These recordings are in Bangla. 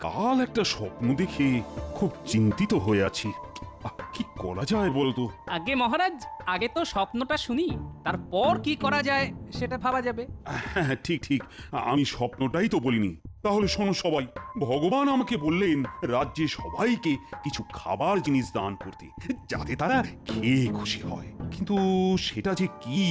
কাল একটা স্বপ্ন দেখে খুব চিন্তিত হয়ে আছি। কি করা যায় বলতো? আগে মহারাজ, আগে তো স্বপ্নটা শুনি, তারপর কি করা যায় সেটা ভাবা যাবে। হ্যাঁ, ঠিক ঠিক, আমি স্বপ্নটাই তো বলিনি। তাহলে শোনো সবাই, ভগবান আমাকে বললেন রাজ্যে সবাইকে কিছু খাবার জিনিস দান করতে, যাতে তারা খেয়ে খুশি হয়। কিন্তু সেটা যে কি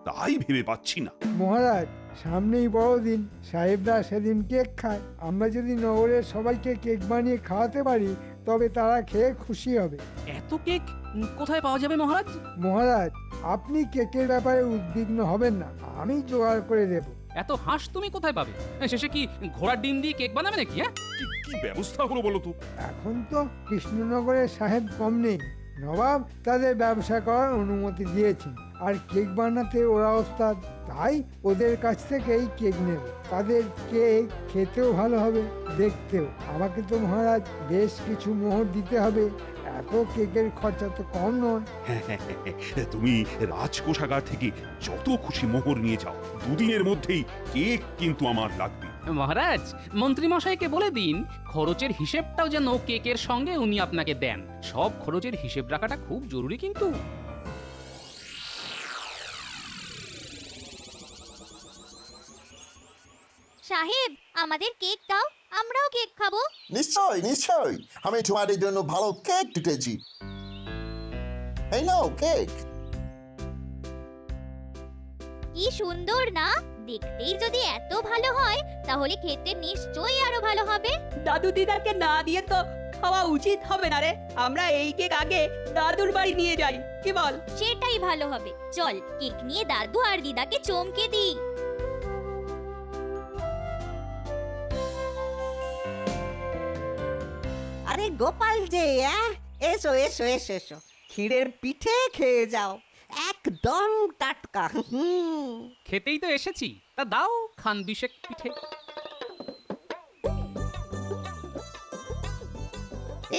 তাই ভেবে পাচ্ছি না। মহারাজ, সামনেই বড়দিন, সাহেবরা সেদিন কেক খায়। আমরা যদি নগরের সবাইকে কেক বানিয়ে খাওয়াতে পারি তবে তারা খেয়ে খুশি হবে। এত কেক কোথায় পাওয়া যাবে মহারাজ? মহারাজ, আপনি কেকের ব্যাপারে উদ্বিগ্ন হবেন না, আমি জোগাড় করে দেব। এত হাঁস তুমি কোথায় পাবে? শেষে কি ঘোড়ার ডিম দিয়ে কেক বানাবে নাকি? হ্যাঁ, কি ব্যবস্থা হলো বলো তো? এখন তো কৃষ্ণনগরের সাহেব কম নেই, নবাব তাদের ব্যবসা করার অনুমতি দিয়েছেন, আর কেক বানাতে ওরা ওস্তাদ। তাই ওদের কাছ থেকেই কেক নেব। তাদের কেক খেতেও ভালো হবে, দেখতেও। আমাকে তো মহারাজ বেশ কিছু মোহর দিতে হবে, এত কেকের খরচা তো কম নয়। তুমি রাজকোষাগার থেকে যত খুশি মোহর নিয়ে যাও, দুদিনের মধ্যেই কেক কিন্তু আমার লাগবে। মহারাজ, মন্ত্রী মশাইকে বলে দিন খরচের হিসেবটাও যেন কেকের সঙ্গে উনি আপনাকে দেন। সব খরচের হিসেব রাখাটা খুব জরুরি কিন্তু। সাহেব, আমাদের কেক দাও, আমরাও কেক খাবো। নিশ্চয় নিশ্চয়, আমি তোমাদের জন্য ভালো কেক টুটেছি। এই নাও কেক। কি সুন্দর না? দেখতেই যদি এত ভালো হয় তাহলে খেতে নিশ্চয়ই আরো ভালো হবে। দাদু দিদাকে না দিয়ে তো খাওয়া উচিত হবে না রে। আমরা এই কেক আগে দাদুর বাড়ি নিয়ে যাই, কি বল? সেটাই ভালো হবে। চল কেক নিয়ে দাদু আর দিদাকে চমকে দিই। আরে গোপাল যে, এসো এসো এসো এসো, ক্ষীরের পিঠে খেয়ে যাও, একদম টাটকা। খেতেই তো এসেছি, তা দাও খান বিশেক পিঠে।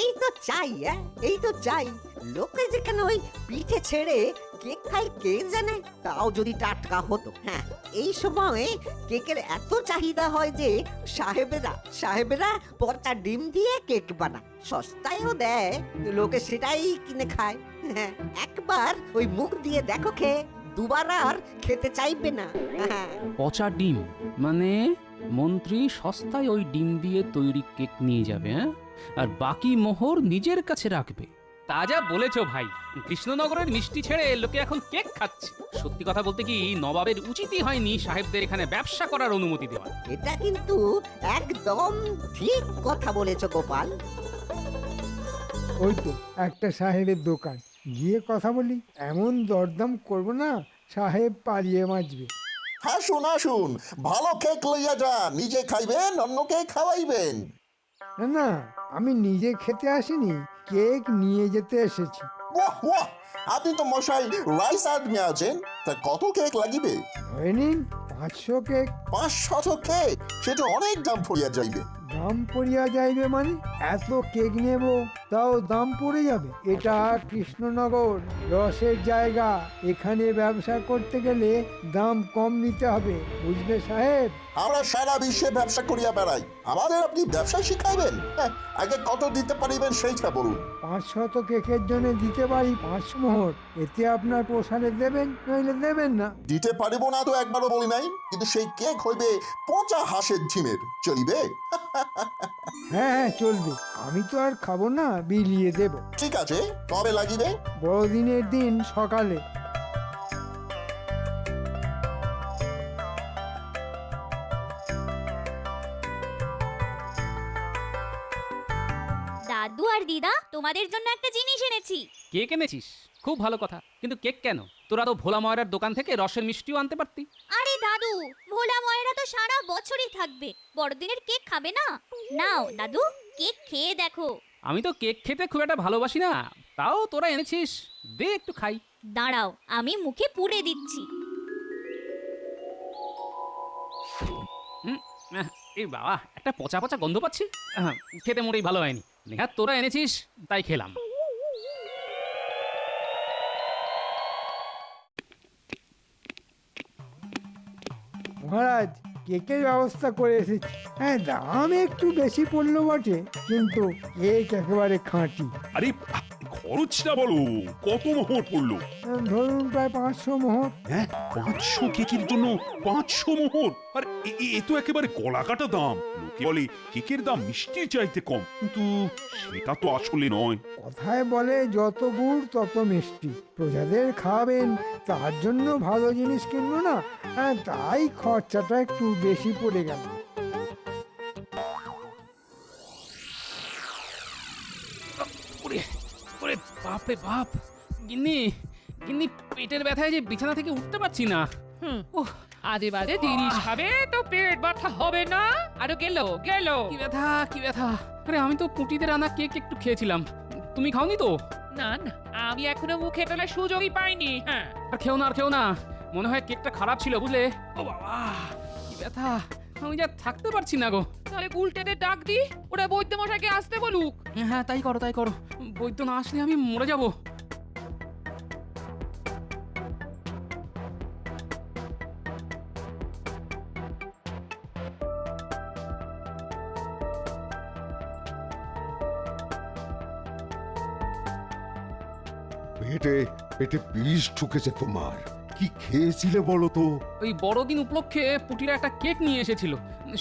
এই তো চাই, এই তো চাই। লোকে যেখানে ওই পিঠে ছেড়ে কেক খাই কে জানে, তাও যদি টাটকা হতো। হ্যাঁ, এই সময় কেকের এত চাহিদা হয় যে সাহেবেরা পচা ডিম দিয়ে কেক বানায়, সস্তায়ও দেয়, লোকে সেটাই কিনে খায়। হ্যাঁ, একবার ওই মুখ দিয়ে দেখো খেয়ে, দুবার আর খেতে চাইবে না। হ্যাঁ, পচা ডিম মানে মন্ত্রী সস্তায় ওই ডিম দিয়ে তৈরি কেক নিয়ে যাবে, হ্যাঁ, আর বাকি মোহর নিজের কাছে রাখবে। তা যা বলেছো ভাই, কৃষ্ণনগরের মিষ্টি ছেড়ে লোকে এখন কেক খাচ্ছে। সত্যি কথা বলতে কি, নবাবের উচিতই হয়নি সাহেবদের এখানে ব্যবসা করার অনুমতি দেওয়া। এটা কিন্তু একদম ঠিক কথা বলেছো গোপাল। ওই তো একটা সাহেবের দোকান, গিয়ে কথা বলি। এমন দরদাম করবো না, সাহেব পালিয়ে বাঁচবে। আসুন আসুন, ভালো কেক লইয়া যান, নিজে খাইবেন অন্যকে খাওয়াইবেন। না না, আমি নিজে খেতে আসিনি, কেক নিয়ে যেতে এসেছি। বাহ বাহ, আপনি তো মশাই রাইস আদমি আছেন, তা কত কেক লাগিবে? ধরে নিন 500 কেক। 500 কেক, সেটা অনেক দাম পড়িয়া যাইবে। দাম পড়িয়া যাইবে মানে? এত কেক নেব তাও দাম পড়ে যাবে? এটা কৃষ্ণনগর, রসের জায়গা, এখানে ব্যবসা করতে গেলে দাম কম নিতে হবে, বুঝলে সাহেব? আমরা সারা বিশ্বে ব্যবসা করিয়া বেড়াই, আমাদের আপনি ব্যবসা শিখাইবেন? আগে কত দিতে পারিবেন সেইটা বলুন। 500 কেকের জন্য দিতে পারি 5 মোহর, এতে আপনার পোষালে দেবেন, নইলে দেবেন না। দিতে পারিব না তো একবারও বলি নাই, কিন্তু সেই কেক হইবে পচা হাঁসের ডিমের, চলিবে? হ্যাঁ হ্যাঁ, চলবে। আমি তো আর খাবো না, বিলিয়ে দেব। ঠিক আছে, কবে লাগিবে? বড়দিনের দিন সকালে। দাদু আর দিদা, তোমাদের জন্য একটা জিনিস এনেছি। কেক এনেছিস? খুব ভালো কথা, কিন্তু কেক কেন? তোরা তো ভোলা ময়রার দোকান থেকে রসের মিষ্টিও আনতে পারতি। আরে দাদু, ভোলা ময়রা তো সারা বছরই থাকবে, বড়দিনের কেক খাবে না? নাও দাদু, কেক খেয়ে দেখো। আমি তো কেক খেতে খুব একটা ভালোবাসি না, তাও তোরা এনেছিস, দে একটু খাই। দাঁড়াও, আমি মুখে পুড়ে দিচ্ছি। এই বাবা, একটা পচা পচা গন্ধ পাচ্ছি। খেতে মোটেই ভালো হয়নি। নেহাত তোরা এনেছিস তাই খেলাম। মহারাজ, কেকের ব্যবস্থা করে এসেছি। হ্যাঁ, দাম একটু বেশি পড়লো বটে, কিন্তু কেক একেবারে খাঁটি। আরে খরচটা বলো, কত মোহর পড়লো? ধরুন প্রায় 500 মোহর। হ্যাঁ, 500 কেকের জন্য 500 মোহর? আর এ তো একেবারে গলা কাটা দাম। লোকে বলে কেকের দাম মিষ্টির চাইতে কম, কিন্তু সেটা তো আসলে নয়। কথায় বলে যত গুড় তত মিষ্টি। প্রজাদের খাওয়াবেন, তার জন্য ভালো জিনিস কিনবো না? হ্যাঁ, তাই খরচাটা একটু বেশি পড়ে গেল। ওরে ওরে বাপ রে বাপ, গিন্নি গিন্নি পেটের ব্যথায় যে বিছানা থেকে উঠতে পারছি না। ওহ, আজে বাজে জিনিস খাবে তো পেট ব্যথা হবে না? আরো গেল গেল। কি ব্যথা কি ব্যথা! আরে আমি তো পুটিদের আনা কেক একটু খেয়েছিলাম, তুমি খাওনি তো? না না, আমি এখনো মুখে তোলার সুযোগই পাইনি। হ্যাঁ, আর খেও না আর খেও না, মনে হয় কেকটা খারাপ ছিল বুঝলে। ও বাবা, কি ব্যথা! আমি যা থাকতে পারছি না গো। তাহলে উল্টেদের ডাক দি, ওরা বৈদ্য মশাইকে আসতে বলুক। হ্যাঁ তাই করো তাই করো, বৈদ্য না আসলে আমি মরে যাব। পেটে পেটে বিষ ঢুকেছে তোমার। কি খেয়েছিলে বলো তো? ওই বড়দিন উপলক্ষে পুটিরা একটা কেক নিয়ে এসেছিল,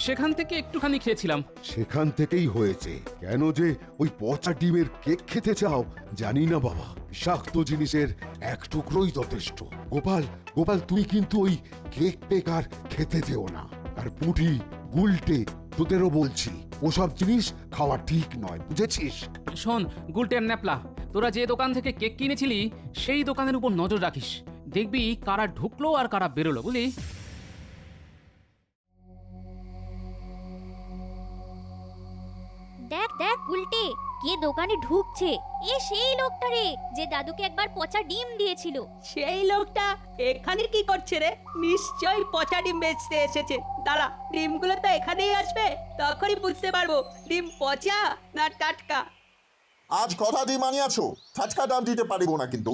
সেখান থেকে একটুখানি খেয়েছিলাম। সেখান থেকেই হয়েছে। কেন যে ওই পচা ডিমের কেক খেতে চাও জানি না বাবা। বিষাক্ত জিনিসের এক টুকরোই যথেষ্ট। গোপাল গোপাল, তুমি কিন্তু ওই কেক পেক আর খেতে যেও না। আর পুঁটি গুলটে তোদেরও বলছি, ওসব জিনিস খাওয়া ঠিক নয়, বুঝেছিস? শোন গুলটেন ন্যাপলা, তোরা যে দোকান থেকে কেক কিনেছিলি সেই দোকানের উপর নজর রাখিস। দেখবি কারা ঢুকলো আর কারা বেরোলো, বুঝলি? দেখ দেখ উল্টে, কে দোকানে ঢুকছে। এ সেই লোকটা রে, যে দাদুকে একবার পচা ডিম দিয়েছিল। সেই লোকটা এখানে কি করছে রে? নিশ্চয়ই পচা ডিম বেচতে এসেছে। দাঁড়া, ডিমগুলো তো এখানেই আসবে, তখনই বুঝতে পারবো ডিম পচা না টাটকা। আজ কথা দিয়ে মানিয়াছো, টাটকা দাম দিতে পারিব না কিন্তু।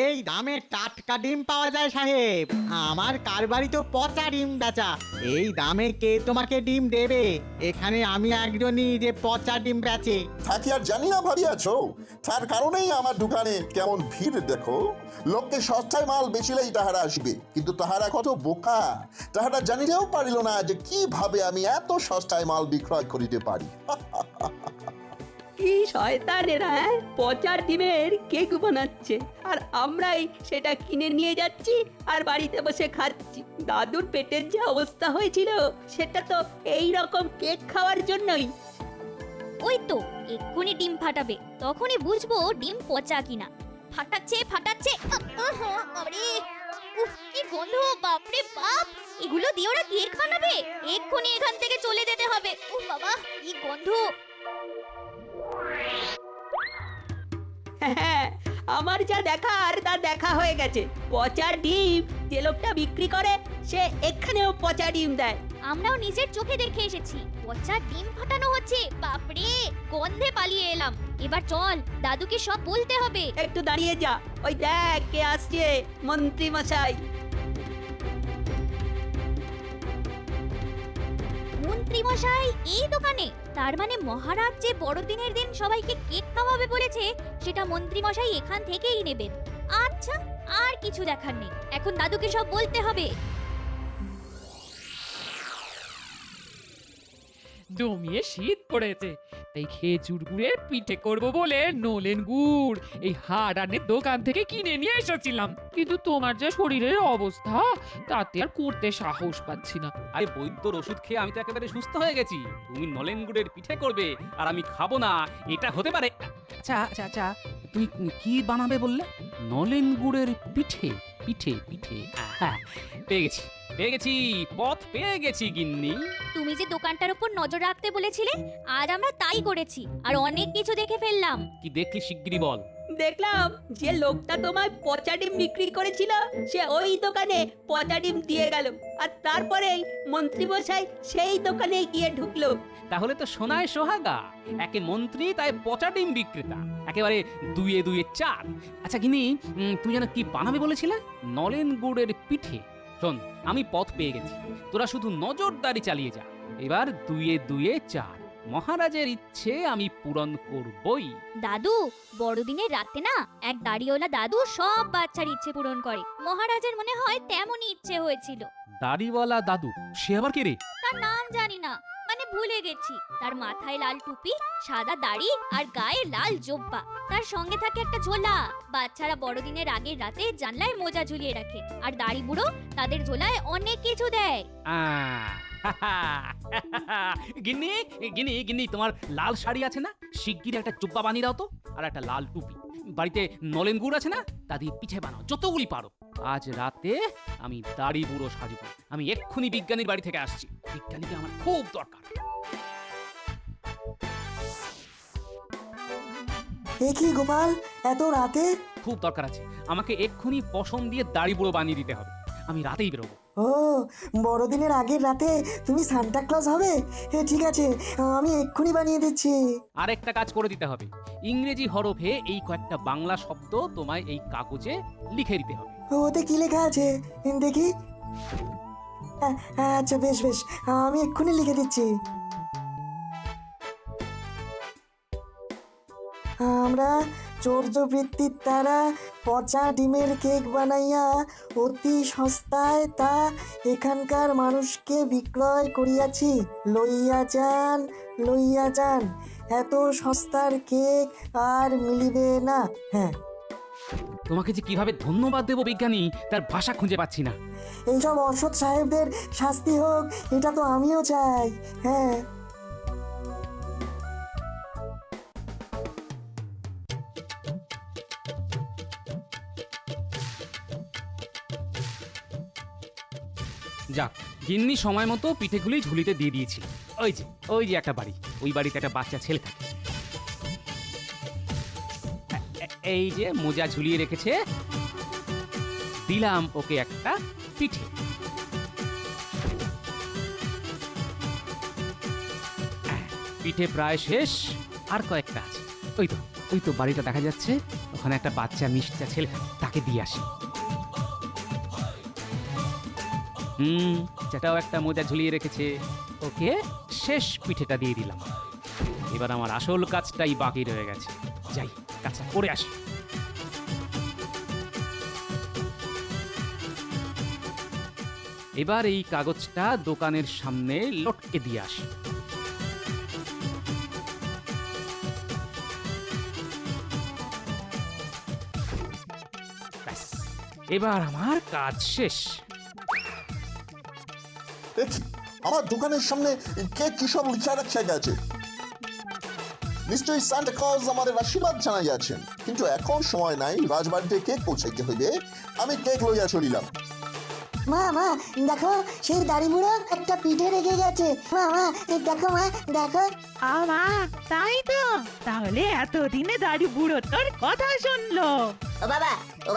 এই দামে টাটকা ডিম পাওয়া যায় সাহেব? আমার কারবারি তো পচা ডিম বেচা। এই দামে কে তোমাকে ডিম দেবে? এখানে আমি একজনই যে পচা ডিম বেচে। থাকি আর জানি না ভাবিয়াছো, তার কারণেই আমার দোকানে কেমন ভিড় দেখো। লোককে সস্তায় মাল বেচিলেই তাহারা আসবে, কিন্তু তাহারা কত বোকা। তাহারা জানিতেও পারিল না যে কিভাবে আমি এত সস্তায় মাল বিক্রয় করিতে পারি। কি শয়তান এরা! পচা ডিমের কেক বানাচ্ছে, আর আমরাই সেটা কিনে নিয়ে যাচ্ছি আর বাড়িতে বসে খাচ্ছি। দাদুর পেটের যে অবস্থা হয়েছিল সেটা তো এই রকম কেক খাওয়ার জন্যই। ওই তো এক্ষুনি ডিম ফাটাবে, তখনই বুঝবো ডিম পচা কিনা। ফাটাচ্ছে ফাটাচ্ছে, বাবারে! উফ, কি গন্ধ! বাপরে বাপ, এগুলো দিয়ে ওরা কেক বানাবে? এক্ষুনি এখান থেকে চলে যেতে হবে। উফ বাবা, কি গন্ধ! হ্যাঁ, আমার যা দেখার তা দেখা হয়ে গেছে। পচা ডিম যে লোকটা বিক্রি করে সে এখানেও পচা ডিম দেয়। আমরাও নিজের চোখে দেখে এসেছি, পচা ডিম ফাটানো হচ্ছে। বাপরে, গন্ধে পালিয়ে এলাম। এবার চল, দাদুকে সব বলতে হবে। একটু দাঁড়িয়ে যা, ওই দেখ কে আসছে, মন্ত্রী মশাই। মন্ত্রী মশাই এই দোকানে? তার মানে মহারাজ যে বড়দিনের দিন সবাইকে কেক খাওয়াবে বলেছে, সেটা মন্ত্রী মশাই এখান থেকেই নেবেন। আচ্ছা, আর কিছু দেখার নেই, এখন দাদুকে সব বলতে হবে। জমিয়ে শীত পড়েছে, তাই খেজুর গুড়ের পিঠে করব বলে নলেন গুড় এই হারানের দোকান থেকে কিনে নিয়ে এসেছিলাম। কিন্তু তোমার যে শরীরের অবস্থা, তাতে আর করতে সাহস পাচ্ছি না। আরে বৈদ্যর ওষুধ খেয়ে আমি তো একেবারে সুস্থ হয়ে গেছি। তুমি নলেন গুড়ের পিঠে করবে আর আমি খাবো না, এটা হতে পারে? আচ্ছা আচ্ছা আচ্ছা, তুমি কি বানাবে বললে? নলেন গুড়ের পিঠে? পিঠে পিঠে, হ্যাঁ, পেয়ে গেছি, পথ পেয়ে গেছি গিন্নি। তুমি যে দোকানটার উপর নজর রাখতে বলেছিলে, আজ আমরা তাই করেছি, আর অনেক কিছু দেখে ফেললাম। কি দেখলি শিগগিরই বল। দেখলাম যে লোকটা তোমায় পচা ডিম বিক্রি করেছিল সে ওই দোকানে পচা ডিম দিয়ে গেল, আর তারপরেই মন্ত্রী মশাই সেই দোকানে গিয়ে ঢুকলো। তাহলে তো সোনায় সোহাগা, একে মন্ত্রী তাই পচা ডিম বিক্রেতা, একেবারে দুয়ে দুয়ে চার। আচ্ছা গিনি, তুমি যেন কি বানাবে বলেছিলে? নলেন গুড়ের পিঠে? শোন, আমি পথ পেয়ে গেছি, তোরা শুধু নজরদারি চালিয়ে যা। এবার 2-2 4, মহারাজের ইচ্ছে আমি পূরণ করবই। দাদু, বড়দিনের রাতে না এক দাড়িওয়ালা দাদু সব বাচ্চার ইচ্ছে পূরণ করে। মহারাজের মনে হয় তেমনই ইচ্ছে হয়েছিল। দাড়িওয়ালা দাদু? সে আবার কে রে? তার নাম জানি না, মানে ভুলে গেছি। তার মাথায় লাল টুপি, সাদা দাড়ি আর গায়ে লাল জোব্বা। তার সঙ্গে থাকে একটা ঝোলা। বাচ্চারা বড়দিনের আগের রাতে জানলায় মোজা ঝুলিয়ে রাখে, আর দাড়ি বুড়ো তাদের ঝোলায় অনেক কিছু দেয়। গিন্নি গিন্নি গিন্নি, তোমার লাল শাড়ি আছে না? শিগগির একটা জুব্বা বানিয়ে দাও তো, আর একটা লাল টুপি। বাড়িতে নলেন গুড় আছে না? তা দিয়ে পিঠে বানাও যতগুলি পারো। আজ রাতে আমি দাড়ি বুড়ো সাজবো। আমি এক্ষুনি বিজ্ঞানীর বাড়ি থেকে আসছি, বিজ্ঞানীকে আমার খুব দরকার। এ কি গোপাল, এত রাতে? খুব দরকার আছে, আমাকে এক্ষুনি পশম দিয়ে দাড়ি বুড়ো বানিয়ে দিতে হবে। আমি রাতেই বেরোবো। ও, বড়দিনের আগের রাতে তুমি সান্টা ক্লজ হবে? ঠিক আছে, আমি এক্ষুনি বানিয়ে দিচ্ছি। আরেকটা কাজ করে দিতে হবে, ইংরেজি হরফে এই কয়েকটা বাংলা শব্দ তোমায় এই কাগজে লিখে দিতে হবে। ওতে কি লেখা আছে দেখি? আচ্ছা, বেশ বেশ, আমি এক্ষুনি লিখে দিচ্ছি। আমরা চৌর্যবৃত্তির দ্বারা পচা ডিমের কেক বানাইয়া অতি সস্তায় তা এখানকার মানুষকে বিক্রয় করিয়াছি। লইয়া যান, লইয়া যান, এত সস্তার কেক আর মিলিবে না। হ্যাঁ, তোমাকে যে কিভাবে ধন্যবাদ দেবো বিজ্ঞানী, তার ভাষা খুঁজে পাচ্ছি না। এইসব অসৎ সাহেবদের শাস্তি হোক, এটা তো আমিও চাই। হ্যাঁ, যাক, গিন্নি সময় মতো পিঠেগুলি ঝুলিতে দিয়ে দিয়েছি। ওই যে একটা বাড়ি, ওই বাড়িতে একটা বাচ্চা ছেলে থাকে। এই যে মোজা ঝুলিয়ে রেখেছে, দিলাম ওকে একটা পিঠে। পিঠে প্রায় শেষ, আর কয়েকটা আছে। ওই তো বাড়িটা দেখা যাচ্ছে, ওখানে একটা বাচ্চা মিষ্টি ছেলে থাকে, তাকে দিয়ে আসি। সেটাও একটা মোজা ঝুলিয়ে রেখেছে, ওকে শেষ পিঠেটা দিয়ে দিলাম। এবার আমার আসল কাজটাই বাকি রয়ে গেছে, যাই কাজটা করে আসি। এবার এই কাগজটা দোকানের সামনে লটকে দিয়ে আসি। ব্যাস, এবার আমার কাজ শেষ। আমার দোকানের সামনে কে কি সব লিখে রাখা গেছে? নিশ্চয়ই সান্টা ক্লজ আমাদের আশীর্বাদ জানাই আছেন, কিন্তু এখন সময় নাই, রাজবাড়িতে কেক পৌঁছাইতে হইবে। আমি কেক লইয়া চলিলাম। মা মা দেখো, সেই দাড়ি বুড়ো একটা পিঠে রেখে গেছে। মা মা দেখো, মা দেখো। মা, তাই তো, তাহলে এতদিনে দাড়ি বুড়ো তোর কথা শুনলো। ও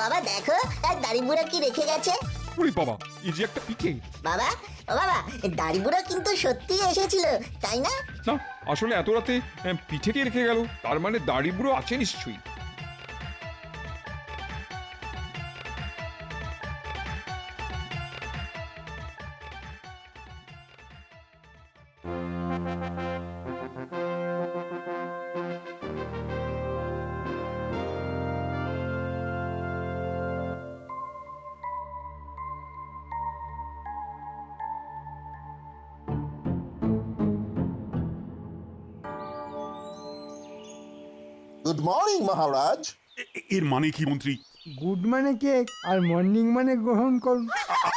বাবা দেখো, এক দাড়ি বুড়ো কি রেখে গেছে। ওরে বাবা, এই যে একটা পিঠে। বাবা, ও বাবা, দাড়ি বুড়ো কিন্তু সত্যিই এসেছিল, তাই না? না, আসলে এত রাতে পিঠে কে রেখে গেল? তার মানে দাড়ি বুড়ো আছে নিশ্চয়ই। গুড মর্নিং মহারাজ। এর মানে কি মন্ত্রী? গুড মানে কেক আর মর্নিং মানে গ্রহণ করুন।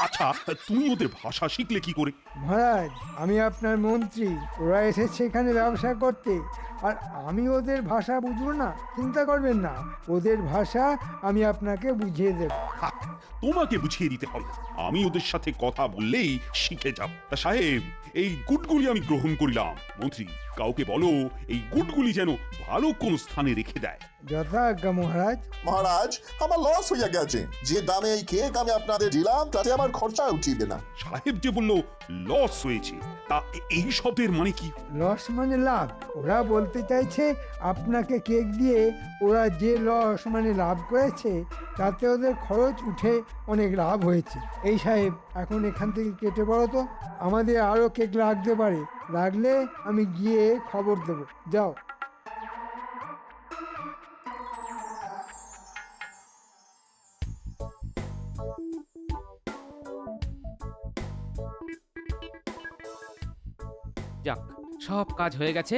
আচ্ছা, তুমি ওদের ভাষা শিখলে কি করে? মহারাজ, আমি আপনার মন্ত্রী, ওরা এসেছে এখানে ব্যবসা করতে, আর আমি ওদের ভাষা বুঝবো না? চিন্তা করবেন না, ওদের ভাষা আমি আপনাকে বুঝিয়ে দেব। তোমাকে বুঝিয়ে দিতে হবে, আমি ওদের সাথে কথা বললেই শিখে যাব। তা সাহেব, এই গুড়গুলি আমি গ্রহণ করিলাম। মন্ত্রী, কাউকে বলো এই গুড়গুলি যেন ভালো কোন স্থানে রেখে দেয়। যথাজ্ঞা মহারাজ। মহারাজ, আমার লস হইয়া গেছে। যে দামে এই কেক আমি আপনাদের দিলাম, তাতে আমার খরচা উঠিবে না। সাহেব যে বললো লস হয়েছে, তা এই শব্দের মানে কি? লস মানে লাভ। ওরা বলতে চাইছে আপনাকে কেক দিয়ে ওরা যে লস মানে লাভ করেছে, তাতে ওদের খরচ উঠে অনেক লাভ হয়েছে। এই সাহেব, এখন এখান থেকে কেটে পড়ো তো, আমাদের আরো কেক লাগতে পারে, লাগলে আমি গিয়ে খবর দেবো। যাও। যাক, সব কাজ হয়ে গেছে।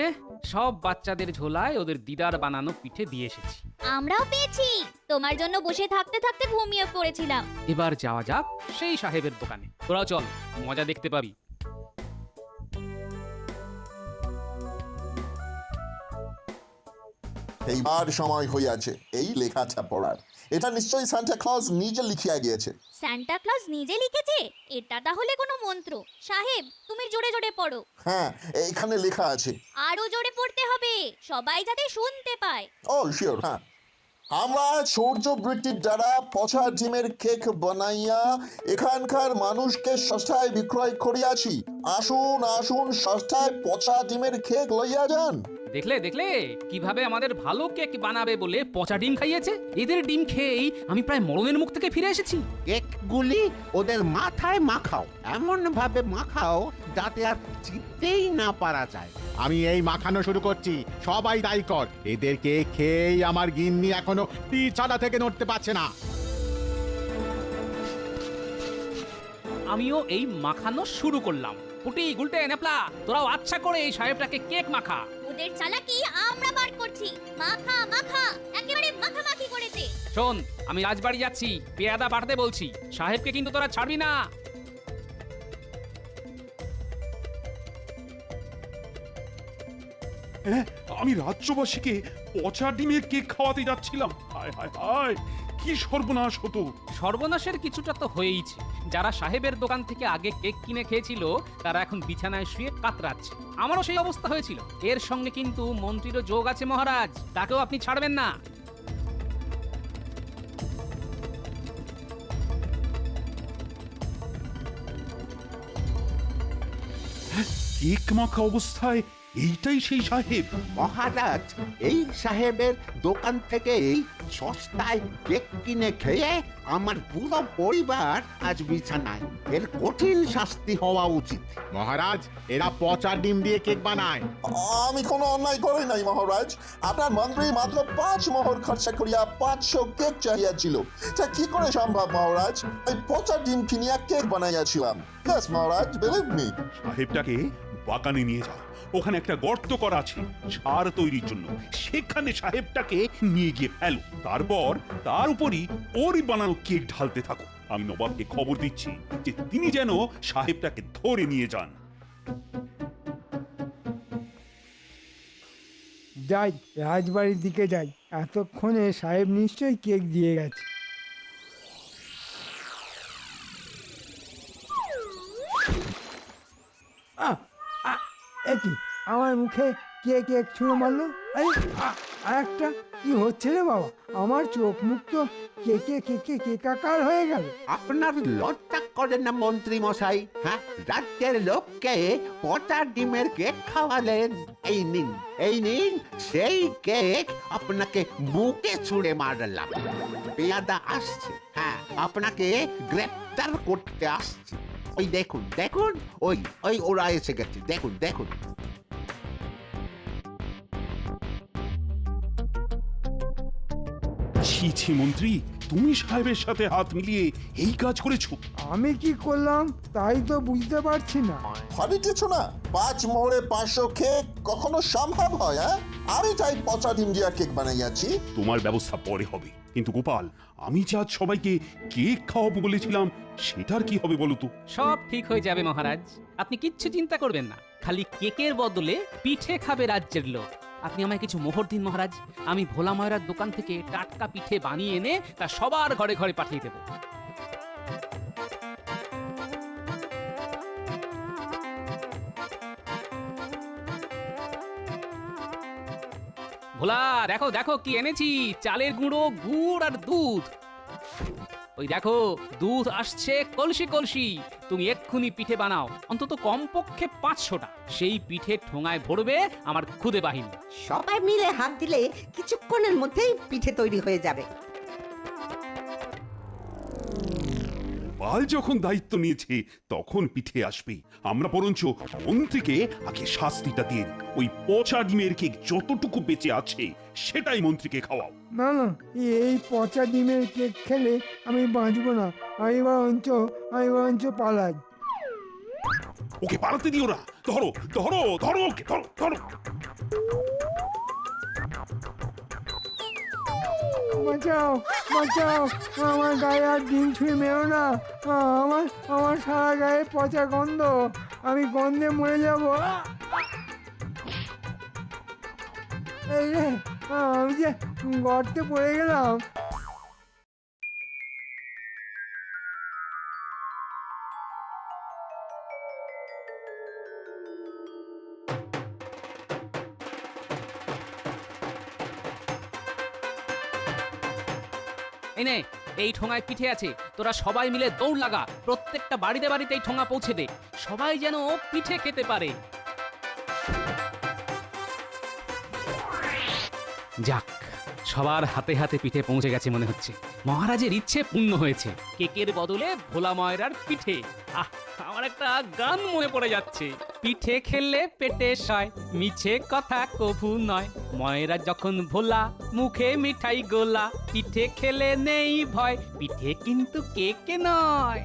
সব বাচ্চাদের ঝোলায় ওদের দিদার বানানো পিঠে দিয়ে এসেছি। আমরাও পেয়েছি, তোমার জন্য বসে থাকতে থাকতে ঘুমিয়ে পড়েছিলাম। এবার যাওয়া যাক সেই সাহেবের দোকানে। তোরাও চল, মজা দেখতে পাবি। এইবার সময় হইয়াছে এই লেখাটা পড়ার। এটা নিশ্চয়ই সান্টা ক্লজ নিজে লিখিয়া গিয়েছে। সান্টা ক্লজ নিজে লিখেছে? এটা তাহলে কোনো মন্ত্র। সাহেব, তুমি জোরে জোরে পড়ো। হ্যাঁ, এইখানে লেখা আছে। আরো জোরে পড়তে হবে, সবাই যাতে শুনতে পায়। ও শিওর, হ্যাঁ। আমরা সূর্য বৃত্তির দ্বারা পচা ডিমের কেক বানাইয়া এখানকার মানুষকে সস্তায় বিক্রয় করিয়াছি। আসুন আসুন, সস্তায় পচা ডিমের কেক লইয়া যান। দেখলে দেখলে কিভাবে আমাদের ভালো কেক বানাবে বলে পচা ডিম খাইয়েছে। এদের ডিম খেয়েই আমি প্রায় মরণের মুখ থেকে ফিরে এসেছি। কেকগুলি ওদের মাথায় মাখাও, এমন ভাবে মাখাও যাতে আর চিনতেই না পারা যায়। আমি এই মাখানো শুরু করছি, সবাই দায়ী কর। এদেরকে খেয়েই আমার গিন্নি এখনো পিছানা থেকে নড়তে পারছে না। আমিও এই মাখানো শুরু করলাম। পুটি, গুলটে, নেপলা, তোরাও আচ্ছা করে এই সাহেবটাকে কেক মাখা। ওদের চালাকি আমরা বার করছি। মাখা মাখা, একেবারে মাখামাখি করেছে। শোন, আমি রাজবাড়ি যাচ্ছি, পেয়াদা বাড়তে বলছি। সাহেবকে কিন্তু তোরা ছাড়বি না। হ্যাঁ, আমি রাজ্যবাসীকে পচা ডিমের কেক খাওয়াতে যাচ্ছিলাম। হায় হায় হায়, কি সর্বনাশ হতো। সর্বনাশের কিছুটা তো হয়েইছে। যারা সাহেবের দোকান থেকে আগে কেক কিনে খেয়েছিল তারা এখন বিছানায় শুয়ে কাতরাচ্ছে। আমারও সেই অবস্থা হয়েছিল। এর সঙ্গে কিন্তু মন্ত্রীরও যোগ আছে মহারাজ, তাকেও আপনি ছাড়বেন না। কেক মাখা অবস্থায় এইটাই সেই সাহেব? মহারাজ, এই সাহেবের দোকান থেকেই সস্তায় কেক কিনে খেয়ে আমার পুরো পরিবার আজ বিছানায়। এর কঠিন শাস্তি হওয়া উচিত। মহারাজ, এরা পচা ডিম দিয়ে কেক বানায়। আমি কোনো অন্যায় করি নাই মহারাজ। আপনার মন্ত্রী মাত্র 5 মোহর খরচা করিয়া 500 কেক চাহিয়াছিল। তা কি করে সম্ভব মহারাজ? এই পচা ডিম কিনিয়া কেক বানাইয়াছিলাম। Yes, মহারাজ, believe me. সাহেবটাকে বাগানে নিয়ে যাও, ওখানে একটা গর্ত করা আছে সার তৈরির জন্য। সেখানে সাহেবটাকে নিয়ে গিয়ে ফেলো। তারপর তার উপরই ওরই বানানো কেক ঢালতে থাকো। আমি নবাবকে খবর দিচ্ছি যে তিনি যেন সাহেবটাকে ধরে নিয়ে যান। যাই, রাজবাড়ির দিকে যাই। এতক্ষণে সাহেব নিশ্চয়ই কেক দিয়ে গেছে। একই আমার মুখে কে কেক ছুঁড়ে মারলো? একটা কি হচ্ছে রে বাবা? আমার চোখ মুখ তো কেকে কেকে কেকাকার হয়ে গেল। আপনার লজ্জা করে না মন্ত্রী মশাই? হ্যাঁ, রাজ্যের লোককে পচা ডিমের কেক খাওয়ালেন। এই নিন, এই নিন সেই কেক আপনাকে মুখে ছুঁড়ে মারলাম। পেয়াদা আসছে, হ্যাঁ, আপনাকে গ্রেপ্তার করতে আসছে। ওই দেখুন দেখুন, ওই ওই ওরা এসে গেছে, দেখুন দেখুন। ছি ছি মন্ত্রী, তুমি সাহেবের সাথে হাত মিলিয়ে এই কাজ করেছো? আমি কি করলাম তাই তো বুঝতে পারছি না। ভাবিতেছ না 5 মোহরে 500 কেক কখনো সম্ভব হয়? হ্যাঁ, আমি তাই পচা ডিম দিয়া কেক বানাইয়াছি। তোমার ব্যবস্থা পরে হবে, কিন্তু গোপাল, আমি যে আজ সবাইকে কেক খাওয়াবো বলেছিলাম সেটার কি হবে বলো তো? সব ঠিক হয়ে যাবে মহারাজ, আপনি কিচ্ছু চিন্তা করবেন না। খালি কেকের বদলে পিঠে খাবে রাজ্যের লোক। আপনি আমায় কিছু মোহর দিন মহারাজ, আমি ভোলা ময়রার দোকান থেকে টাটকা পিঠে বানিয়ে এনে তা সবার ঘরে ঘরে পাঠিয়ে দেব। ভোলা, দেখো দেখো কি এনেছি, চালের গুঁড়ো, গুড় আর দুধ। ওই দেখো দুধ আসছে কলসি কলসি। তুমি এক্ষুনি পিঠে বানাও, অন্তত কমপক্ষে 500টা। সেই পিঠে ঠোঙায় ভরবে আমার খুদে বাহিনী। সবাই মিলে হাত দিলে কিছুক্ষণের মধ্যেই পিঠে তৈরি হয়ে যাবে। গোপাল যখন দায়িত্ব নিয়েছে তখন পিঠে আসবে। আমরা বরঞ্চ মন্ত্রীকে আগে শাস্তিটা দিয়ে দিই। ওই পচা ডিমের কেক যতটুকু বেঁচে আছে সেটাই মন্ত্রীকে খাওয়াও। না না, এই পচা ডিমের কেক খেলে আমি বাঁচবো না। আমি বরঞ্চ পালাই। ওকে পালাতে দিও না। ধরো ধরো ধরো ওকে, ধরো ধরো। বাঁচাও বাঁচাও, আমার গায়ে আর ডিম ছুঁয়ে মেরো না। আমার সারা গায়ে পচা গন্ধ, আমি গন্ধে মরে যাব। এই রে, আমি যে গর্তে পড়ে গেলাম। এই নে, এই ঠোঙায় পিঠে আছে, তোরা সবাই মিলে দৌড় লাগা, প্রত্যেকটা বাড়িতে বাড়িতে এই ঠোঙা পৌঁছে দে, সবাই যেন পিঠে খেতে পারে। যাক, সবার হাতে হাতে পিঠে পৌঁছে গেছে মনে হচ্ছে। মহারাজের ইচ্ছে পূর্ণ হয়েছে। কেকের বদলে ভোলা ময়রার পিঠে। আহ, আমার একটা গান মনে পড়ে যাচ্ছে। পিঠে খেলে পেটে সয়, মিছে কথা কভু নয়। ময়রা যখন ভোলা, মুখে মিঠাই গোলা। পিঠে খেলে নেই ভয়, পিঠে কিন্তু কেক নয়।